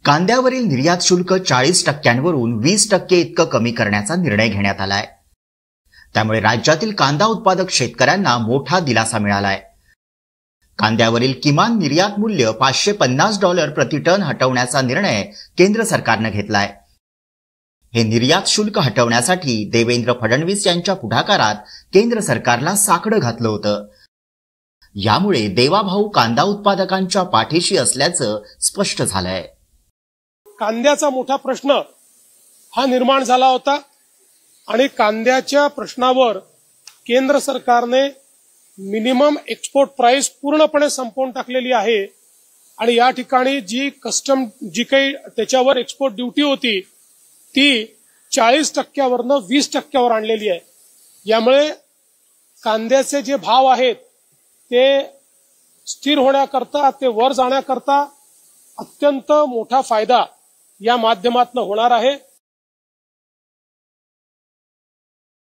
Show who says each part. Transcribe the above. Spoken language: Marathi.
Speaker 1: कांद्यावरील निर्यात शुल्क 40% 20% इतकं कमी करण्याचा निर्णय घेण्यात आलाय. त्यामुळे राज्यातील कांदा उत्पादक शेतकऱ्यांना मोठा दिलासा मिळालाय. कांद्यावरील किमान निर्यात मूल्य $550 प्रति टन हटवण्याचा निर्णय केंद्र सरकारनं घेतलाय. हे निर्यात शुल्क हटवण्यासाठी देवेंद्र फडणवीस यांच्या पुढाकारात केंद्र सरकारला साकडं घातलं होतं. यामुळे देवाभाऊ कांदा उत्पादकांच्या पाठीशी असल्याचं स्पष्ट झालंय.
Speaker 2: कांद्याचा मोठा प्रश्न हा निर्माण झाला होता आणि कांद्याच्या प्रश्नावर केंद्र सरकारने मिनिमम एक्सपोर्ट प्राइस पूर्णपणे संपवून टाकलेली आहे आणि या ठिकाणी जी काही त्याच्यावर एक्सपोर्ट ड्युटी होती ती 40% 20% आणलेली आहे. यामुळे कांद्याचे जे भाव आहेत ते स्थिर होण्याकरता, ते वर जाण्याकरता अत्यंत मोठा फायदा या माध्यमातून होणार आहे.